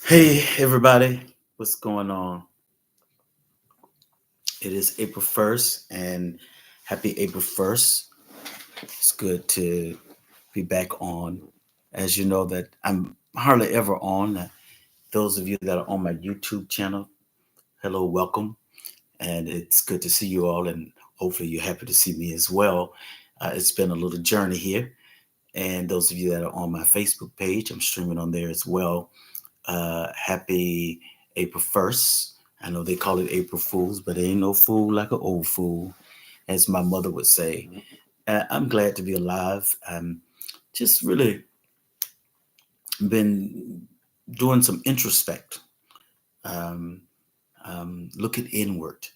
Hey everybody, what's going on? It is April 1st and happy April 1st. It's good to be back on. As you know that I'm hardly ever on. Those of you that are on my YouTube channel, hello, welcome. And it's good to see you all and hopefully you're happy to see me as well. It's been a little journey here. And those of you that are on my Facebook page, I'm streaming on there as well. Happy April 1st. I know they call it April Fools, but there ain't no fool like an old fool, as my mother would say. I'm glad to be alive. I'm just really been doing some introspect, um, looking inward.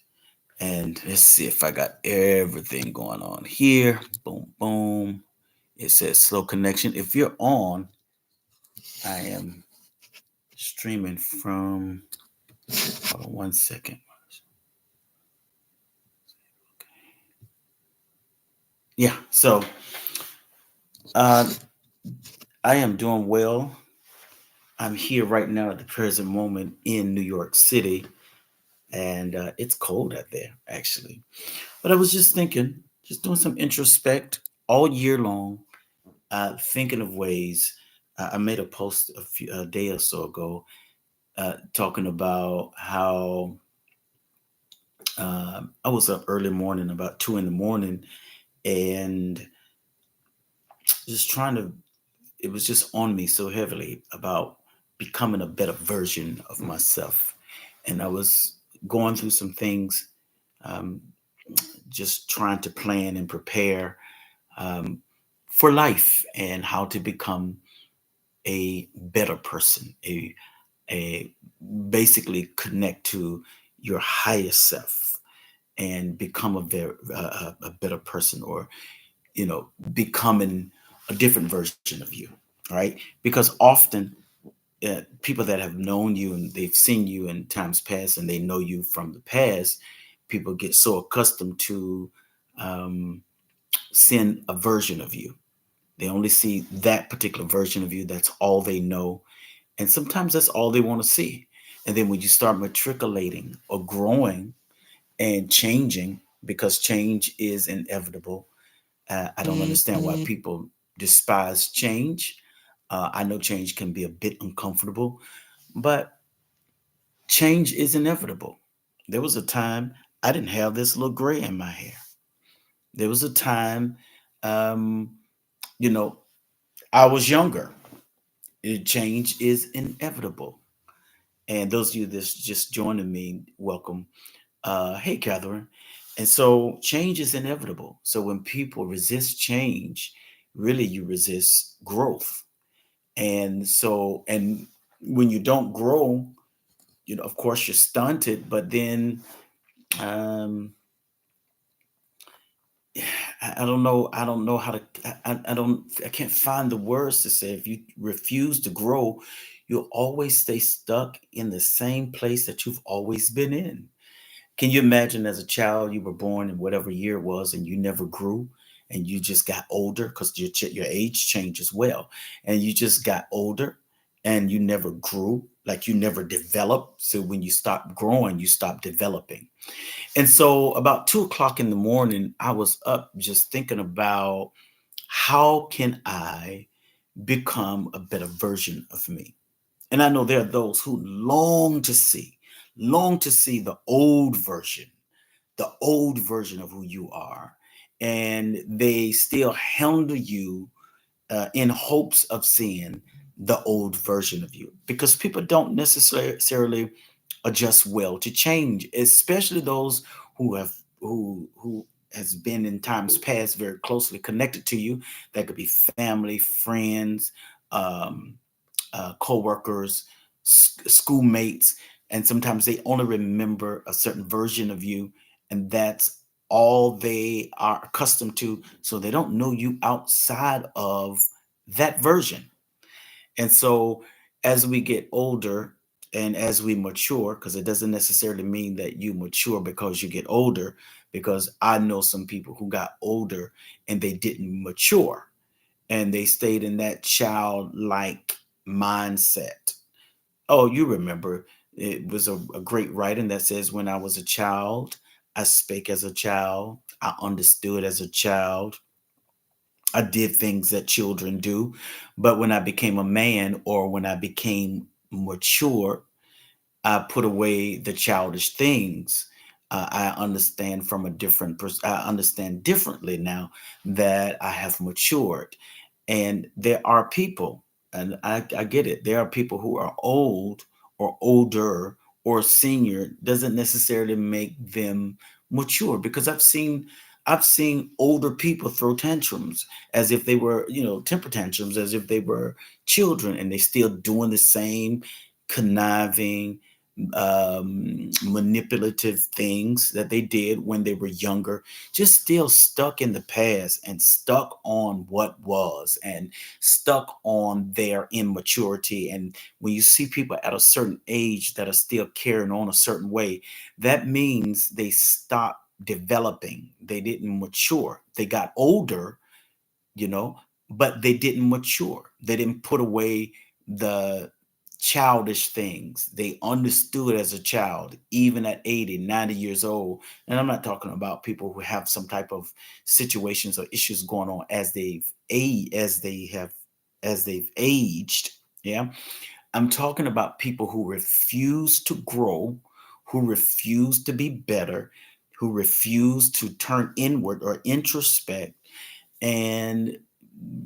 And let's see if I got everything going on here. Boom, boom. It says slow connection. If you're on, I am streaming from, hold on 1 second. Yeah, so uh, I am doing well. I'm here right now at the present moment in New York City, and it's cold out there, actually. But I was just thinking, just doing some introspect all year long, thinking of ways. I made a post a day or so ago talking about how I was up early morning, about 2 in the morning, and just trying to it was just on me so heavily about becoming a better version of myself. And I was going through some things, um, just trying to plan and prepare um, for life and how to become a better person, a basically connect to your highest self and become a better person, or becoming a different version of you, right? Because often people that have known you and they've seen you in times past and they know you from the past, people get so accustomed to um, seeing a version of you. They only see that particular version of you. That's all they know. And sometimes that's all they want to see. And then when you start matriculating or growing and changing, because change is inevitable, I don't understand why people despise change. I know change can be a bit uncomfortable, but change is inevitable. There was a time I didn't have this little gray in my hair. There was a time, um, you know, I was younger. Change is inevitable. And those of you that's just joining me, welcome. Hey, Catherine. And so change is inevitable. So when people resist change, really you resist growth. And when you don't grow, of course you're stunted, but then um, I don't know. I don't know how to. I don't. I can't find the words to say. If you refuse to grow, you'll always stay stuck in the same place that you've always been in. Can you imagine as a child you were born in whatever year it was and you never grew and you just got older because your age changed as well, and you just got older and you never grew, like you never developed. So when you stop growing, you stop developing. And so about 2 o'clock in the morning, I was up just thinking about how can I become a better version of me. And I know there are those who long to see the old version of who you are. And they still handle you in hopes of seeing the old version of you, because people don't necessarily adjust well to change, especially those who has been in times past very closely connected to you. That could be family, friends, um, co-workers, schoolmates, and sometimes they only remember a certain version of you, and that's all they are accustomed to. So they don't know you outside of that version. And so as we get older and as we mature, because it doesn't necessarily mean that you mature because you get older, because I know some people who got older and they didn't mature and they stayed in that childlike mindset. Oh, you remember it was a great writing that says, "When I was a child, I spake as a child, I understood as a child, I did things that children do. But when I became a man or when I became mature, I put away the childish things. I understand from a I understand differently now that I have matured. And there are people, and I get it. There are people who are old or older or senior doesn't necessarily make them mature because I've seen older people throw tantrums as if they were, temper tantrums as if they were children, and they still doing the same conniving, manipulative things that they did when they were younger, just still stuck in the past and stuck on what was and stuck on their immaturity. And when you see people at a certain age that are still carrying on a certain way, that means they stopped developing. They didn't mature. They got older, you know, but they didn't mature. They didn't put away the childish things. They understood as a child, even at 80, 90 years old. And I'm not talking about people who have some type of situations or issues going on as they've aged. Yeah. I'm talking about people who refuse to grow, who refuse to be better, who refuse to turn inward or introspect and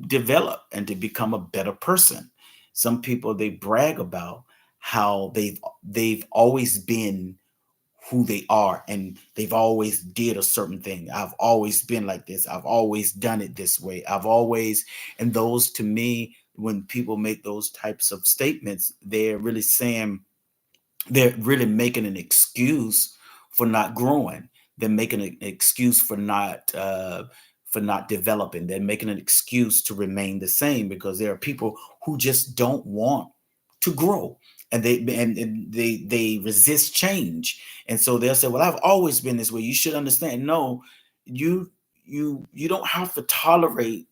develop and to become a better person. Some people, they brag about how they've always been who they are, and they've always did a certain thing. I've always been like this. I've always done it this way. I've always, and those, to me, when people make those types of statements, they're really making an excuse for not growing. They're making an excuse for not developing. They're making an excuse to remain the same because there are people who just don't want to grow, and they resist change. And so they'll say, "Well, I've always been this way. You should understand." No, you you don't have to tolerate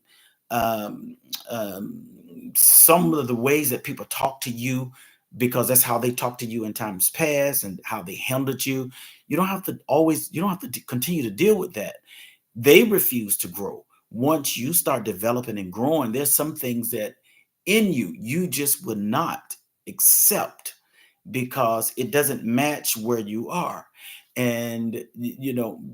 um, some of the ways that people talk to you because that's how they talk to you in times past and how they handled you. You don't have to continue to deal with that. They refuse to grow. Once you start developing and growing, there's some things that in you just would not accept because it doesn't match where you are. And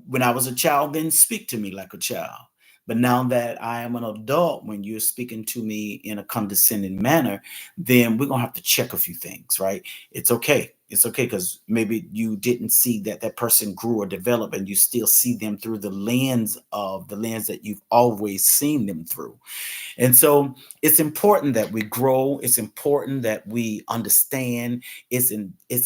when I was a child, didn't speak to me like a child. But now that I am an adult, when you're speaking to me in a condescending manner, then we're gonna have to check a few things, right? It's okay. It's okay because maybe you didn't see that that person grew or developed, and you still see them through the lens that you've always seen them through. And so it's important that we grow. It's important that we understand. It's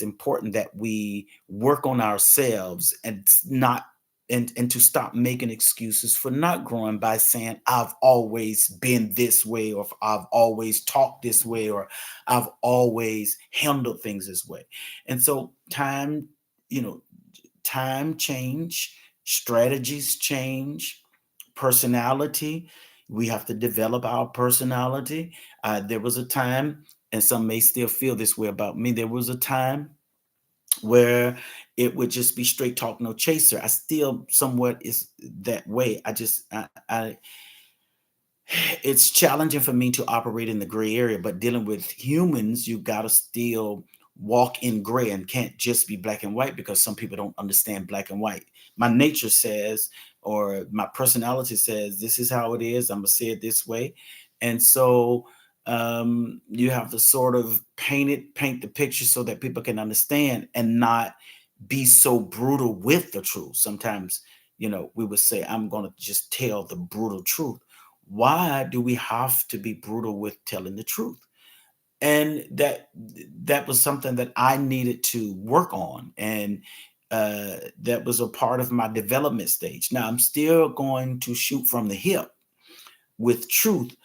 important that we work on ourselves and not and to stop making excuses for not growing by saying I've always been this way, or I've always talked this way, or I've always handled things this way. And so you know, time change, strategies change, personality. We have to develop our personality. There was a time, and some may still feel this way about me. There was a time where it would just be straight talk, no chaser. I still somewhat is that way. It's challenging for me to operate in the gray area, but dealing with humans, you got to still walk in gray and can't just be black and white because some people don't understand black and white. My nature says, or my personality says, this is how it is. I'm going to say it this way. And so you have to sort of paint the picture so that people can understand and not be so brutal with the truth. Sometimes, we would say, I'm going to just tell the brutal truth. Why do we have to be brutal with telling the truth? And that was something that I needed to work on, and that was a part of my development stage. Now I'm still going to shoot from the hip with truth,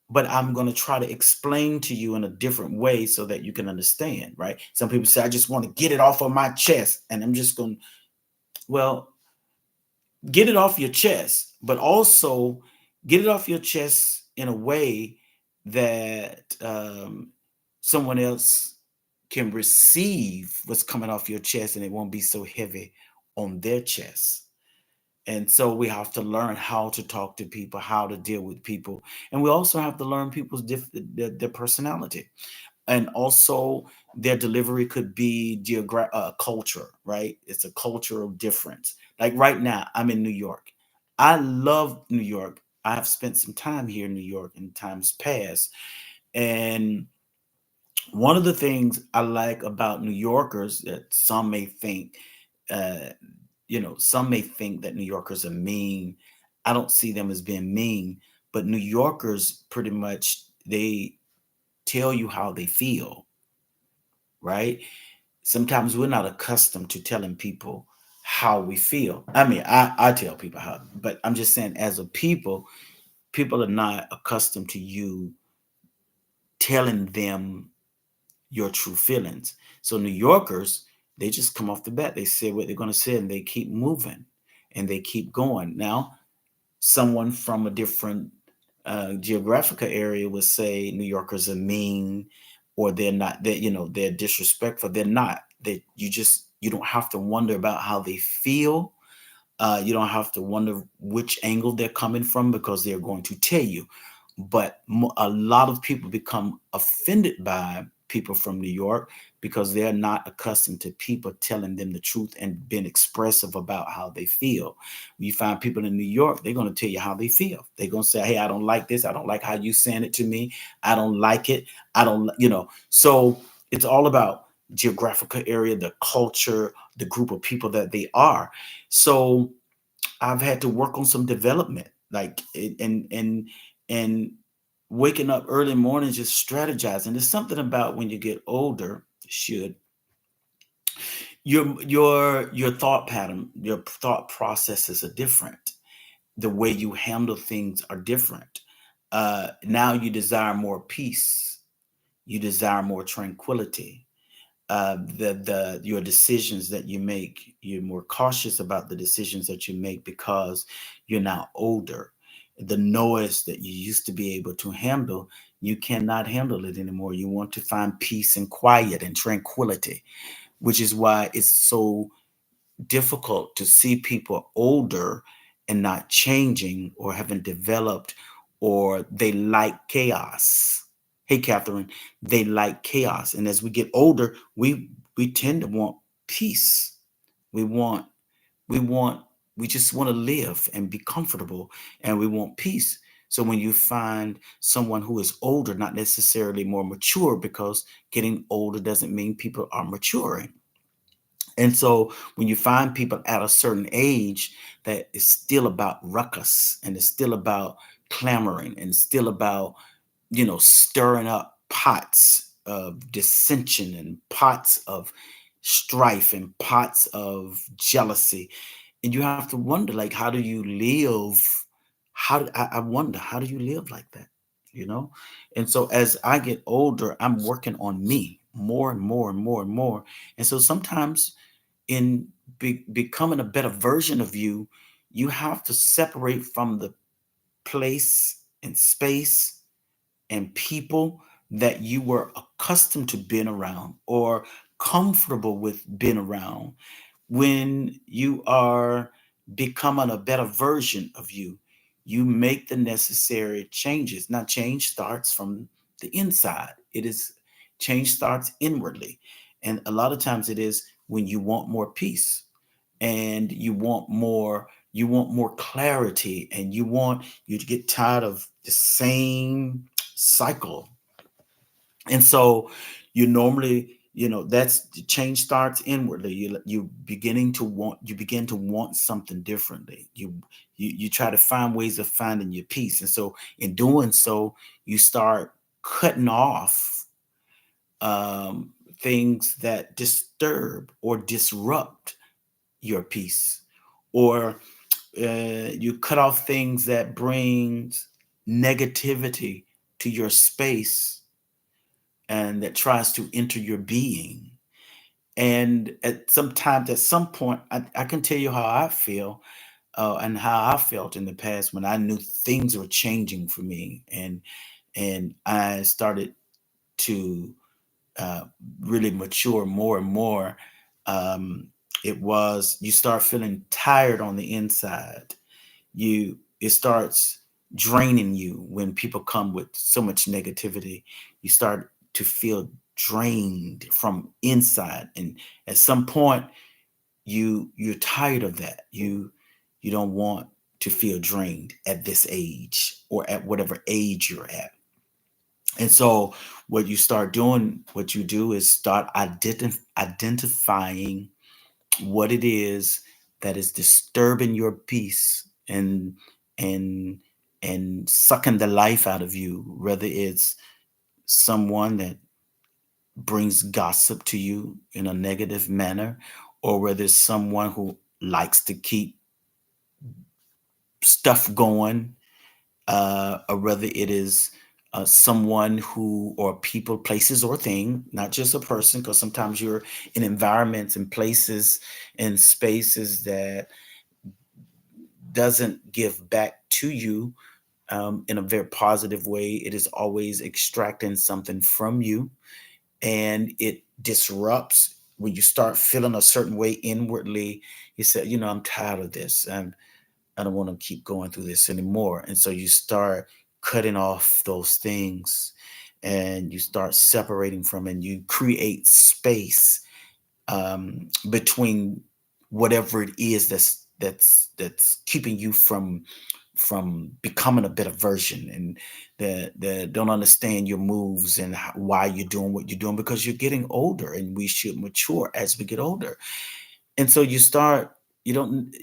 but I'm going to try to explain to you in a different way so that you can understand, right? Some people say, I just want to get it off of my chest, and I'm just going, well, get it off your chest, but also get it off your chest in a way that someone else can receive what's coming off your chest and it won't be so heavy on their chest. And so we have to learn how to talk to people, how to deal with people. And we also have to learn people's their personality. And also their delivery could be culture, right? It's a cultural difference. Like right now, I'm in New York. I love New York. I've spent some time here in New York in times past. And one of the things I like about New Yorkers that some may think, uh, some may think that New Yorkers are mean. I don't see them as being mean, but New Yorkers pretty much they tell you how they feel, right? Sometimes we're not accustomed to telling people how we feel. I mean, I tell people how, but I'm just saying as a people are not accustomed to you telling them your true feelings. So New Yorkers, they just come off the bat. They say what they're going to say and they keep moving and they keep going. Now, someone from a different geographical area would say New Yorkers are mean or they're not, they're disrespectful. They're not. You don't have to wonder about how they feel. You don't have to wonder which angle they're coming from because they're going to tell you. But a lot of people become offended by people from New York because they're not accustomed to people telling them the truth and being expressive about how they feel. When you find people in New York, they're going to tell you how they feel. They're going to say, hey, I don't like this. I don't like how you saying it to me. I don't like it. I don't, So it's all about geographical area, the culture, the group of people that they are. So I've had to work on some development, like and waking up early mornings, just strategizing. There's something about when you get older, should your thought pattern, your thought processes are different. The way you handle things are different. Now you desire more peace. You desire more tranquility. The your decisions that you make, you're more cautious about the decisions that you make because you're now older. The noise that you used to be able to handle, you cannot handle it anymore. You want to find peace and quiet and tranquility, which is why it's so difficult to see people older and not changing or haven't developed, or they like chaos. Hey, Catherine, they like chaos. And as we get older, we tend to want peace. We want, we want, we just want to live and be comfortable and we want peace. So when you find someone who is older, not necessarily more mature, because getting older doesn't mean people are maturing. And so when you find people at a certain age that is still about ruckus and it's still about clamoring and still about, stirring up pots of dissension and pots of strife and pots of jealousy. And you have to wonder, like, how do you live? I wonder, how do you live like that? You know? And so as I get older, I'm working on me more and more and more and more. And so sometimes in becoming a better version of you, you have to separate from the place and space and people that you were accustomed to being around or comfortable with being around. When you are becoming a better version of you, you make the necessary changes. Now, change starts from the inside. Change starts inwardly. And a lot of times it is when you want more peace and you want more clarity and you to get tired of the same cycle. And so you normally, that's the change starts inwardly. You begin to want something differently. You try to find ways of finding your peace. And so in doing so, you start cutting off things that disturb or disrupt your peace, or you cut off things that brings negativity to your space and that tries to enter your being. And at some point, I can tell you how I feel and how I felt in the past when I knew things were changing for me, and I started to uh, really mature more and more, um, it was you start feeling tired on the inside. It starts draining you when people come with so much negativity. You start to feel drained from inside, and at some point, you're tired of that. You don't want to feel drained at this age or at whatever age you're at. And so what you do is start identifying what it is that is disturbing your peace and and sucking the life out of you, whether it's someone that brings gossip to you in a negative manner, or whether it's someone who likes to keep stuff going, or whether it is someone who, or people, places, or thing, not just a person, because sometimes you're in environments and places and spaces that doesn't give back to you in a very positive way. It is always extracting something from you, and it disrupts when you start feeling a certain way inwardly. You say, I'm tired of this. I don't want to keep going through this anymore. And so you start cutting off those things and you start separating from, and you create space between whatever it is that's keeping you from becoming a better version, and that don't understand your moves and why you're doing what you're doing, because you're getting older and we should mature as we get older. And so you don't,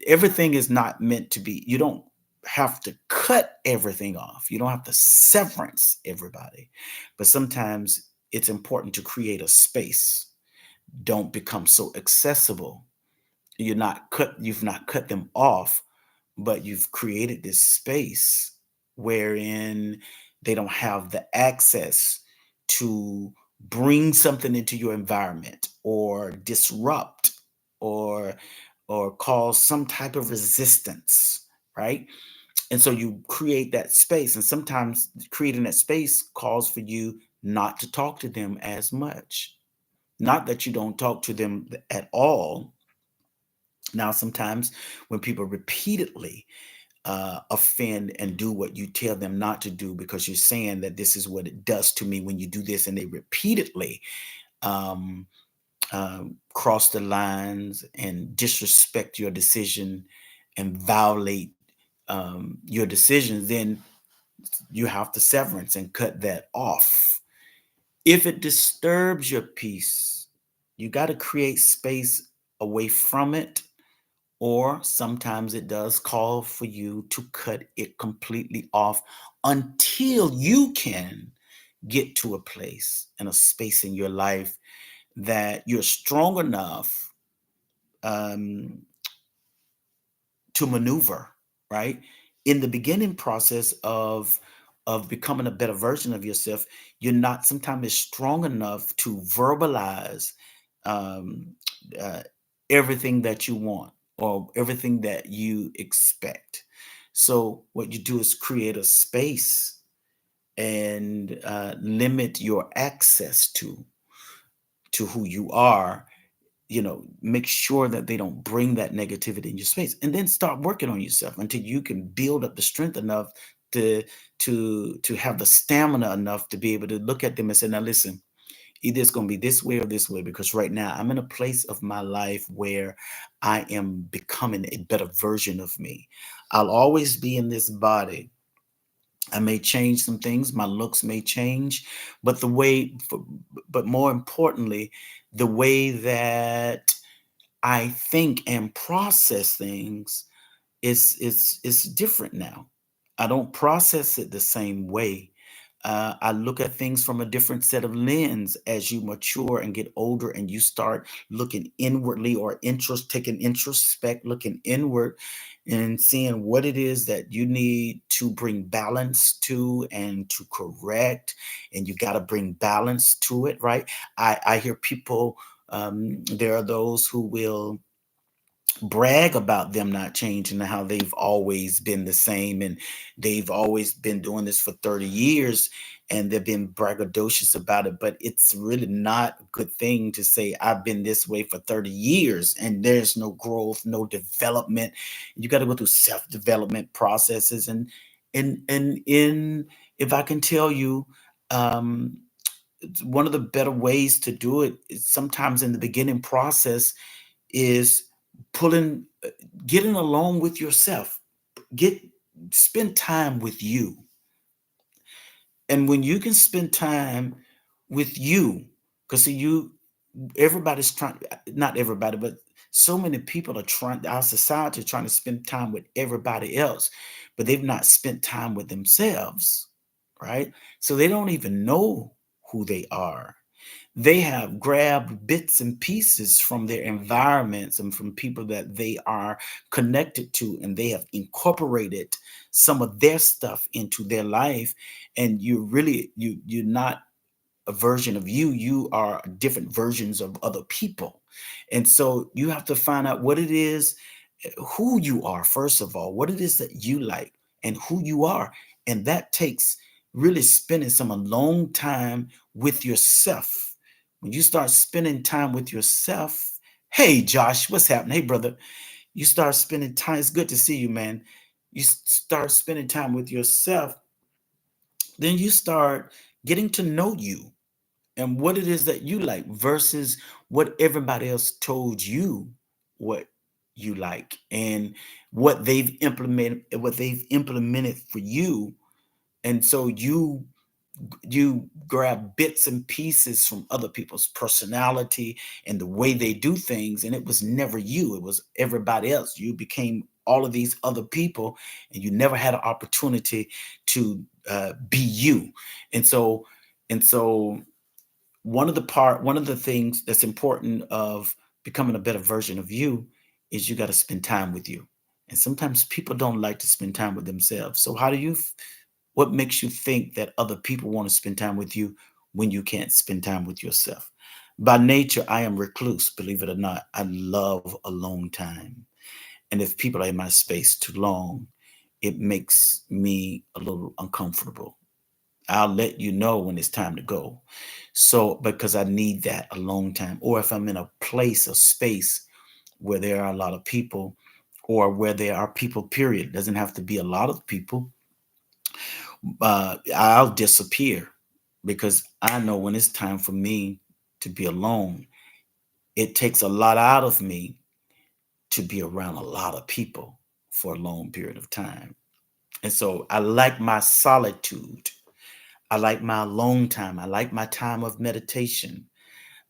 everything is not meant to be, you don't have to cut everything off. You don't have to severance everybody. But sometimes it's important to create a space. Don't become so accessible. You've not cut them off, but you've created this space wherein they don't have the access to bring something into your environment or disrupt or cause some type of resistance, right? And so you create that space, and sometimes creating that space calls for you not to talk to them as much. Not that you don't talk to them at all. Now sometimes when people repeatedly offend and do what you tell them not to do, because you're saying that this is what it does to me when you do this, and they repeatedly um, cross the lines and disrespect your decision and violate your decisions, then you have to severance and cut that off. If it disturbs your peace, you got to create space away from it, or sometimes it does call for you to cut it completely off until you can get to a place and a space in your life that you're strong enough um, to maneuver, right? In the beginning process of becoming a better version of yourself, you're not sometimes strong enough to verbalize um, uh, everything that you want or everything that you expect. So what you do is create a space and limit your access to who you are. Make sure that they don't bring that negativity in your space, and then start working on yourself until you can build up the strength enough to to have the stamina enough to be able to look at them and say, now listen, either it's going to be this way or this way, because right now I'm in a place of my life where I am becoming a better version of me. I'll always be in this body. I may change some things, my looks may change, but but more importantly, the way that I think and process things is different now. I don't process it the same way. I look at things from a different set of lens as you mature and get older, and you start looking inwardly, or taking introspect, looking inward and seeing what it is that you need to bring balance to and to correct. And you got to bring balance to it, right? I hear people, there are those who will brag about them not changing and how they've always been the same and they've always been doing this for 30 years and they've been braggadocious about it. But it's really not a good thing to say, I've been this way for 30 years and there's no growth, no development. You got to go through self-development processes. And in if I can tell you, um, one of the better ways to do it is sometimes in the beginning process is pulling getting along with yourself. Get Spend time with you. And when you can spend time with you, because see, you everybody's trying, not everybody, but so many people are trying, our society are trying to spend time with everybody else, but they've not spent time with themselves, right? So they don't even know who they are. They have grabbed bits and pieces from their environments and from people that they are connected to, and they have incorporated some of their stuff into their life. And you're not a version of you, you are different versions of other people. And so you have to find out what it is, who you are, first of all, what it is that you like and who you are. And that takes really spending some alone time with yourself. When you start spending time with yourself, hey Josh, what's happening? Hey brother, you start spending time. It's good to see you, man. You start spending time with yourself, then you start getting to know you and what it is that you like versus what everybody else told you what you like and what they've implemented for you. And so you grab bits and pieces from other people's personality and the way they do things, and it was never you, it was everybody else. You became all of these other people and you never had an opportunity to be you. And so and so one of the things that's important of becoming a better version of you is you got to spend time with you. And sometimes people don't like to spend time with themselves. So what makes you think that other people want to spend time with you when you can't spend time with yourself? By nature, I am recluse, believe it or not. I love alone time. And if people are in my space too long, it makes me a little uncomfortable. I'll let you know when it's time to go. So, because I need that alone time, or if I'm in a place or space where there are a lot of people, or where there are people, period, doesn't have to be a lot of people, I'll disappear because I know when it's time for me to be alone, it takes a lot out of me to be around a lot of people for a long period of time. And so I like my solitude. I like my alone time. I like my time of meditation.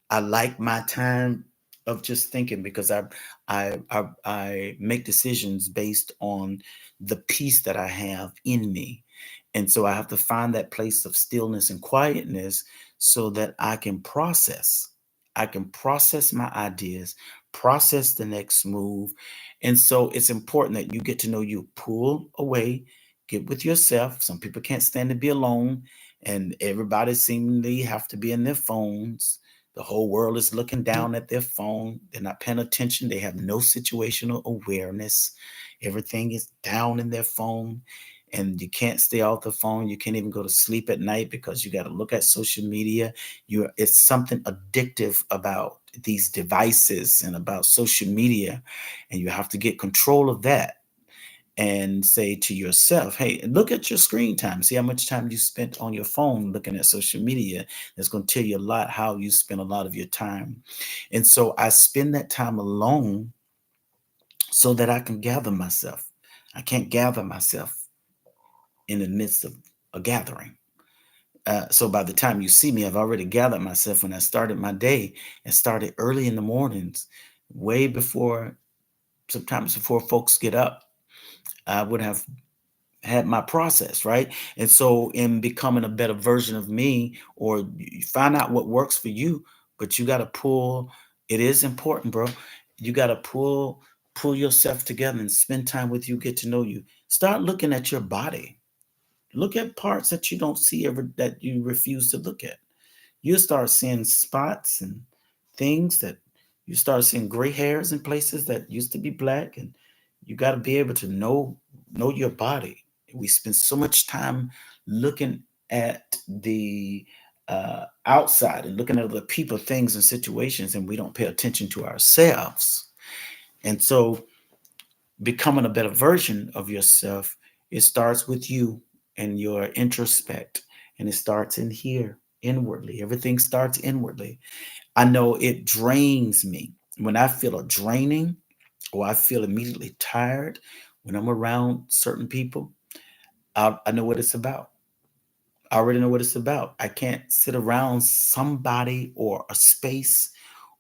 I like my time of just thinking because I make decisions based on the peace that I have in me. And so I have to find that place of stillness and quietness so that I can process. I can process my ideas, process the next move. And so it's important that you get to know you. Pull away, get with yourself. Some people can't stand to be alone, and everybody seemingly have to be in their phones. The whole world is looking down at their phone. They're not paying attention. They have no situational awareness. Everything is down in their phone, and you can't stay off the phone. You can't even go to sleep at night because you got to look at social media. It's something addictive about these devices and about social media, and you have to get control of that and say to yourself, hey, look at your screen time. See how much time you spent on your phone looking at social media. That's going to tell you a lot how you spend a lot of your time. And so I spend that time alone so that I can gather myself. I can't gather myself in the midst of a gathering. So by the time you see me, I've already gathered myself when I started my day and started early in the mornings, way before, sometimes before folks get up. I would have had my process, right? And so in becoming a better version of me, or you find out what works for you, but you got to pull, it is important, bro. You got to pull yourself together and spend time with you, get to know you. Start looking at your body. Look at parts that you don't see ever, that you refuse to look at. You'll start seeing spots and things that You start seeing gray hairs in places that used to be black, and you got to be able to know your body. We spend so much time looking at the outside and looking at other people, things, and situations, and we don't pay attention to ourselves. And so, becoming a better version of yourself, it starts with you and your introspect, and it starts in here inwardly. Everything starts inwardly. I know it drains me when I feel a draining or I feel immediately tired when I'm around certain people. I know what it's about. I already know what it's about. I can't sit around somebody or a space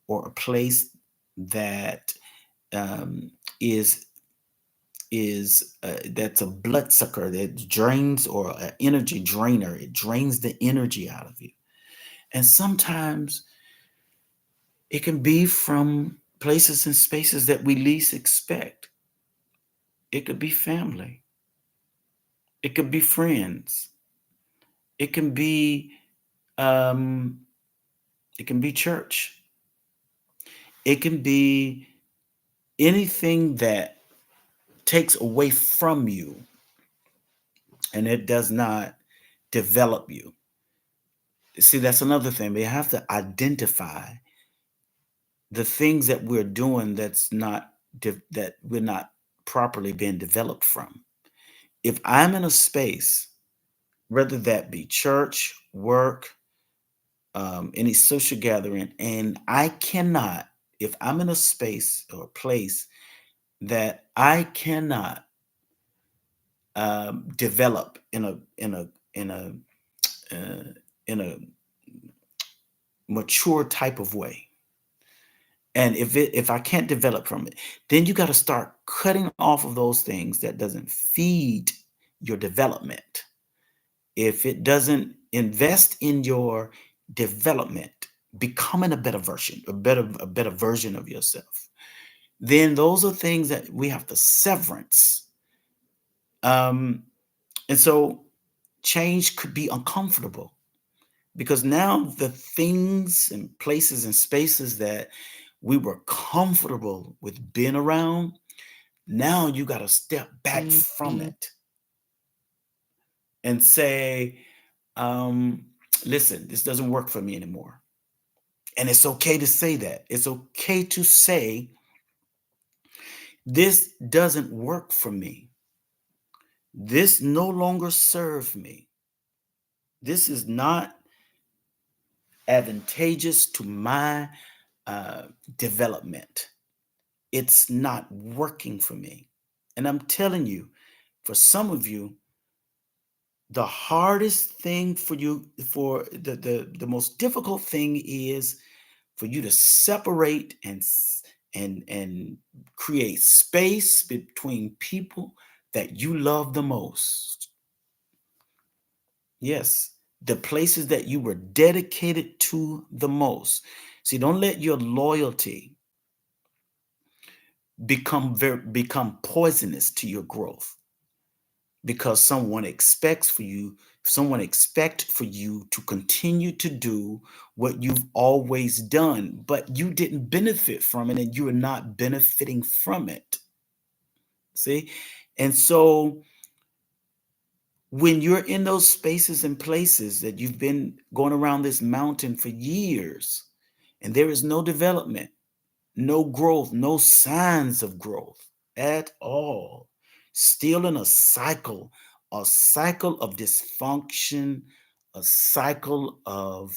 or a place that um, is that's a bloodsucker that drains, or an energy drainer. It drains the energy out of you. And sometimes it can be from places and spaces that we least expect. It could be family. It could be friends. It can be um, it can be church. It can be anything that takes away from you and it does not develop you. See, that's another thing. We have to identify the things that we're doing that we're not properly being developed from. If I'm in a space, whether that be church, work, any social gathering, and I cannot, if I'm in a space or a place that I cannot develop in a uh, in a mature type of way, and if I can't develop from it, then you got to start cutting off of those things that doesn't feed your development. If it doesn't invest in your development, becoming a better version, a better version of yourself, then those are things that we have to severance. Um, and so change could be uncomfortable because now the things and places and spaces that we were comfortable with being around, now you got to step back from it and say, um, listen, this doesn't work for me anymore. And it's okay to say that. It's okay to say, this doesn't work for me. This no longer serves me. This is not advantageous to my uh, development. It's not working for me. And I'm telling you, for some of you, the hardest thing for you, for the most difficult thing is for you to separate and create space between people that you love the most. Yes, the places that you were dedicated to the most. See, don't let your loyalty become poisonous to your growth because someone expect for you to continue to do what you've always done, but you didn't benefit from it and you are not benefiting from it. See? And so when you're in those spaces and places that you've been going around this mountain for years and there is no development, no growth, no signs of growth at all, still in a cycle of dysfunction, a cycle of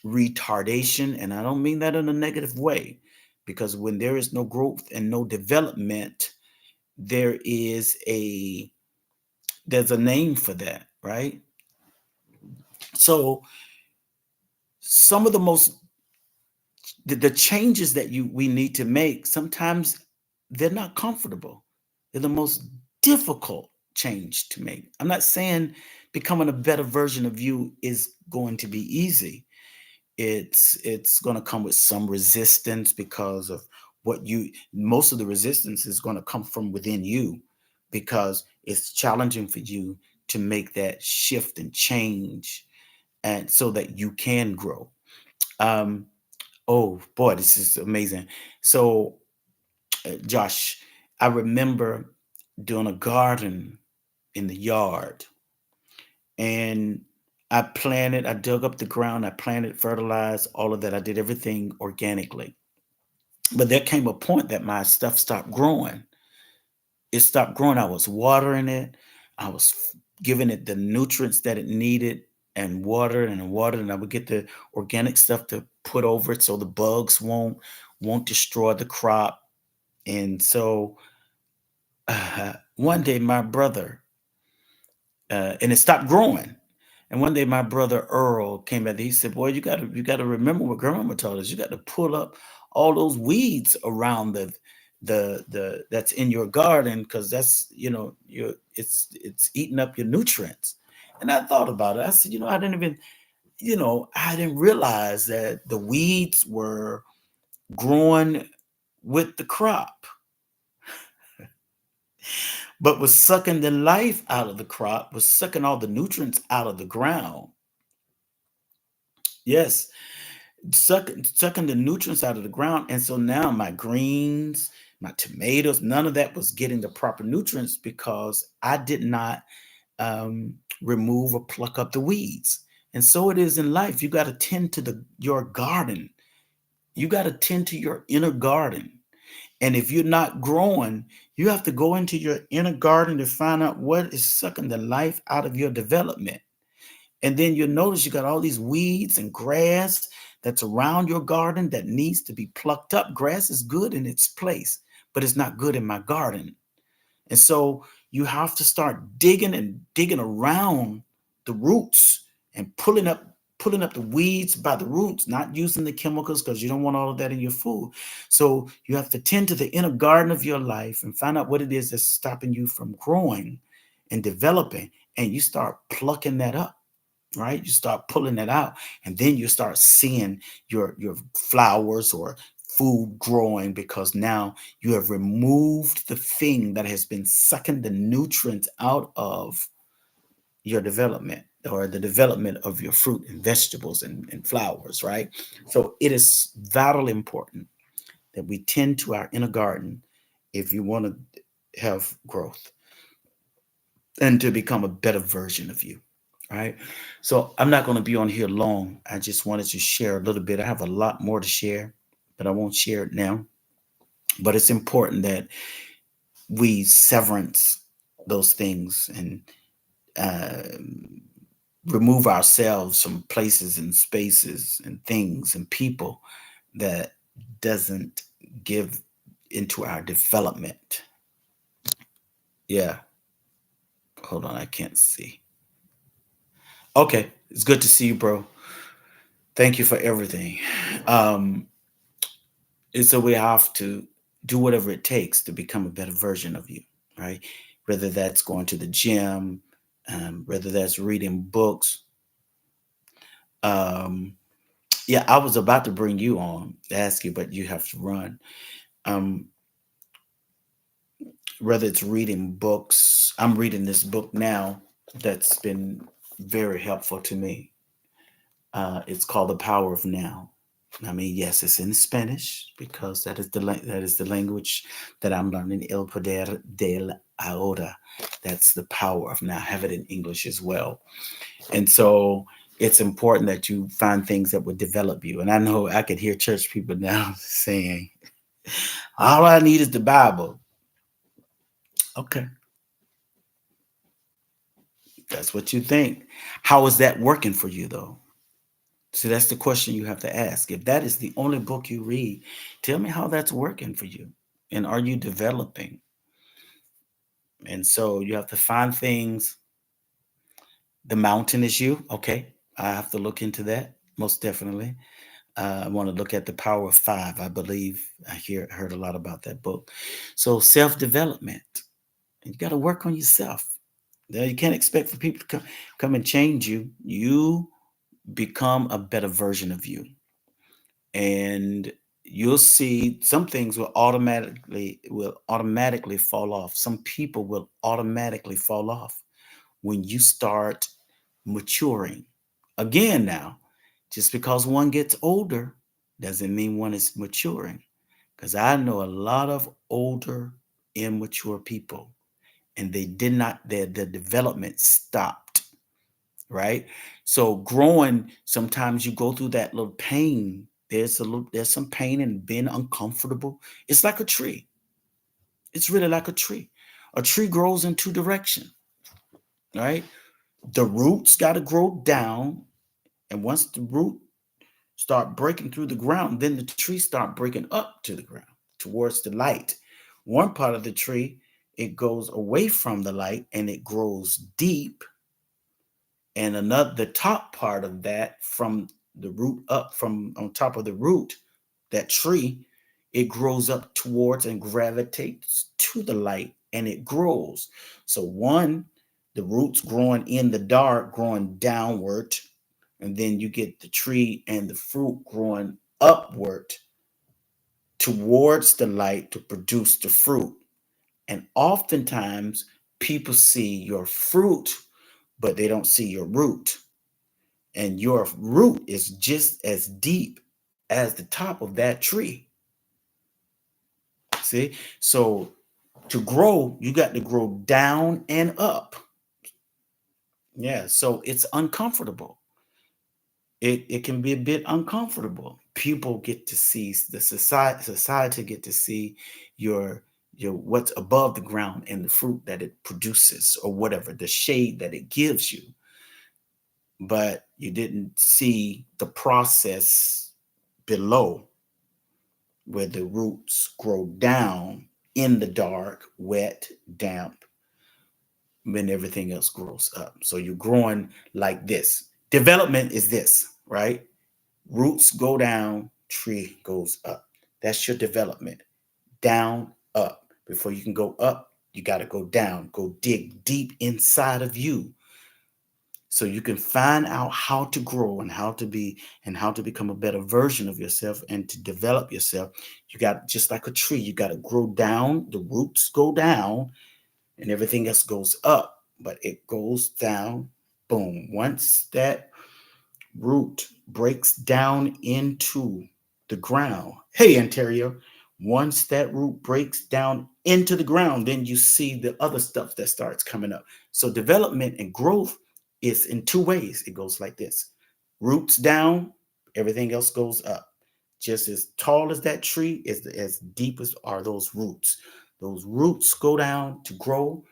retardation. And I don't mean that in a negative way, because when there is no growth and no development, there is a there's a name for that, right? So some of the changes that you we need to make, sometimes they're not comfortable. They're the most difficult change to make. I'm not saying becoming a better version of you is going to be easy. It's going to come with some resistance because of what you most of the resistance is going to come from within you, because it's challenging for you to make that shift and change, and so that you can grow. um Oh boy, this is amazing. So, Josh, I remember doing a garden in the yard, and I dug up the ground, I planted, fertilized, all of that. I did everything organically. But there came a point that my stuff stopped growing. It stopped growing. I was watering it. I was giving it the nutrients that it needed and water, and I would get the organic stuff to put over it so the bugs won't destroy the crop. And so one day my brother, and it stopped growing. And one day my brother Earl came back. He said, "Boy, you gotta remember what Grandma told us. You got to pull up all those weeds around the that's in your garden because that's your it's eating up your nutrients." And I thought about it. I said, I didn't realize that the weeds were growing with the crop, but was sucking the life out of the crop, was sucking all the nutrients out of the ground. Yes, sucking the nutrients out of the ground. And so now my greens, my tomatoes, none of that was getting the proper nutrients because I did not remove or pluck up the weeds. And so it is in life. You got to tend to your garden. You got to tend to your inner garden. And if you're not growing, you have to go into your inner garden to find out what is sucking the life out of your development. And then you'll notice you got all these weeds and grass that's around your garden that needs to be plucked up. Grass is good in its place, but it's not good in my garden. And so you have to start digging and digging around the roots and pulling up the weeds by the roots, not using the chemicals because you don't want all of that in your food. So you have to tend to the inner garden of your life and find out what it is that's stopping you from growing and developing. And you start plucking that up, right? You start pulling it out, and then you start seeing your flowers or food growing because now you have removed the thing that has been sucking the nutrients out of your development or the development of your fruit and vegetables and flowers, right? So it is vitally important that we tend to our inner garden if you want to have growth and to become a better version of you. Right. So I'm not going to be on here long. I just wanted to share a little bit. I have a lot more to share, but I won't share it now. But it's important that we severance those things and uh, remove ourselves from places and spaces and things and people that doesn't give into our development. Yeah. Hold on. I can't see. Okay. It's good to see you, bro. Thank you for everything. Um, and so we have to do whatever it takes to become a better version of you, right? Whether that's going to the gym, whether that's reading books. Um, yeah, I was about to bring you on to ask you, but you have to run. Um, whether it's reading books, I'm reading this book now that's been very helpful to me. It's called The Power of Now. I mean, yes, it's in Spanish because that is the language that I'm learning. El poder del ahora. That's the power of now. I have it in English as well, and so it's important that you find things that would develop you. And I know I could hear church people now saying, "All I need is the Bible." Okay, that's what you think. How is that working for you, though? So that's the question you have to ask. If that is the only book you read, tell me how that's working for you. And are you developing? And so you have to find things. The mountain is you. Okay. I have to look into that most definitely. I want to look at the power of five. I believe heard a lot about that book. So self-development. You got to work on yourself. Now, you can't expect for people to come and change you. You become a better version of you. And you'll see some things will automatically fall off. Some people will automatically fall off when you start maturing. Again, now, just because one gets older, doesn't mean one is maturing. Because I know a lot of older, immature people, and they did not, their development stopped, right? So growing, sometimes you go through that little pain. There's some pain in being uncomfortable. It's like a tree. It's really like a tree. A tree grows in two directions, right? The roots got to grow down, and once the root start breaking through the ground, then the tree start breaking up to the ground towards the light. One part of the tree, it goes away from the light and it grows deep, and another, the top part of that, from the root up, from on top of the root, that tree, it grows up towards and gravitates to the light and it grows. So one, the roots growing in the dark, growing downward, and then you get the tree and the fruit growing upward towards the light to produce the fruit. And oftentimes people see your fruit, but they don't see your root. And your root is just as deep as the top of that tree. See? So to grow, you got to grow down and up. Yeah. So it's uncomfortable. It can be a bit uncomfortable. People get to see, the society get to see your your what's above the ground and the fruit that it produces, or whatever, the shade that it gives you. But you didn't see the process below, where the roots grow down in the dark, wet, damp, when everything else grows up. So you're growing like this. Development is this, right? Roots go down, tree goes up. That's your development. Down, up. Before you can go up, you got to go down. Go dig deep inside of you, so you can find out how to grow and how to be, and how to become a better version of yourself and to develop yourself. You got, just like a tree, you got to grow down. The roots go down and everything else goes up, but it goes down. Boom. Once that root breaks down into the ground. Hey, Ontario. Once that root breaks down into the ground, then you see the other stuff that starts coming up. So development and growth is in two ways. It goes like this: roots down, everything else goes up. Just as tall as that tree is, as deep as are those roots. Those roots go down to grow.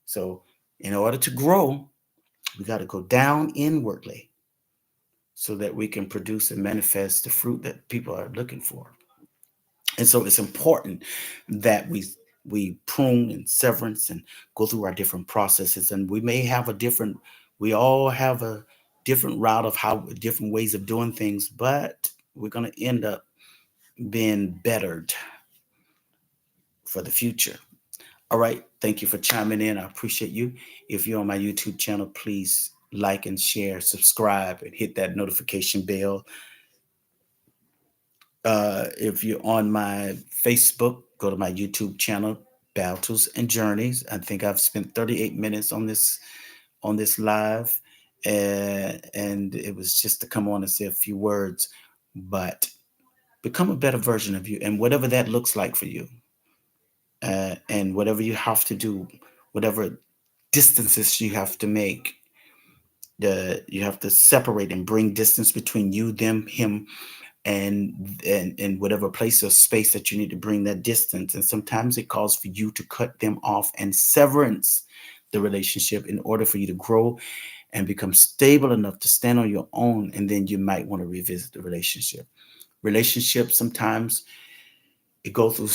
So in order to grow, we got to go down inwardly, so that we can produce and manifest the fruit that people are looking for. And so it's important that we prune and severance and go through our different processes. And we may have a different, we all have a different route of how, different ways of doing things, but we're going to end up being bettered for the future. All right. Thank you for chiming in. I appreciate you. If you're on my YouTube channel, please like and share, subscribe, and hit that notification bell. If you're on my Facebook, go to my YouTube channel, Battles and Journeys. I think I've spent 38 minutes on this live, and it was just to come on and say a few words. But become a better version of you, and whatever that looks like for you, and whatever you have to do, whatever distances you have to make, you have to separate and bring distance between you, them, him, and whatever place or space that you need to bring that distance. And sometimes it calls for you to cut them off and severance the relationship in order for you to grow and become stable enough to stand on your own. And then you might want to revisit the relationship. Sometimes it goes through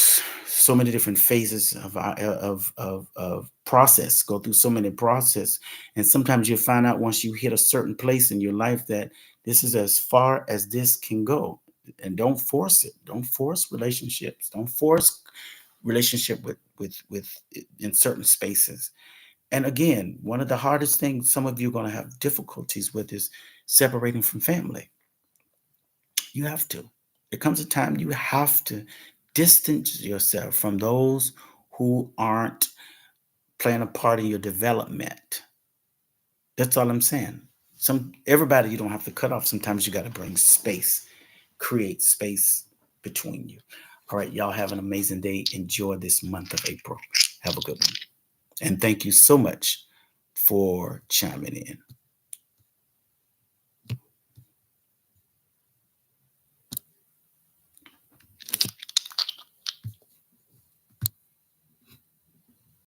so many different phases of process, go through so many process. And sometimes you find out, once you hit a certain place in your life, that this is as far as this can go. And don't force it. Don't force relationships. Don't force relationship with in certain spaces. And again, one of the hardest things some of you are going to have difficulties with is separating from family. You have to. There comes a time you have to distance yourself from those who aren't playing a part in your development. That's all I'm saying. Everybody you don't have to cut off. Sometimes you got to bring space. create space between you. All right, y'all have an amazing day. Enjoy this month of April. Have a good one. And thank you so much for chiming in.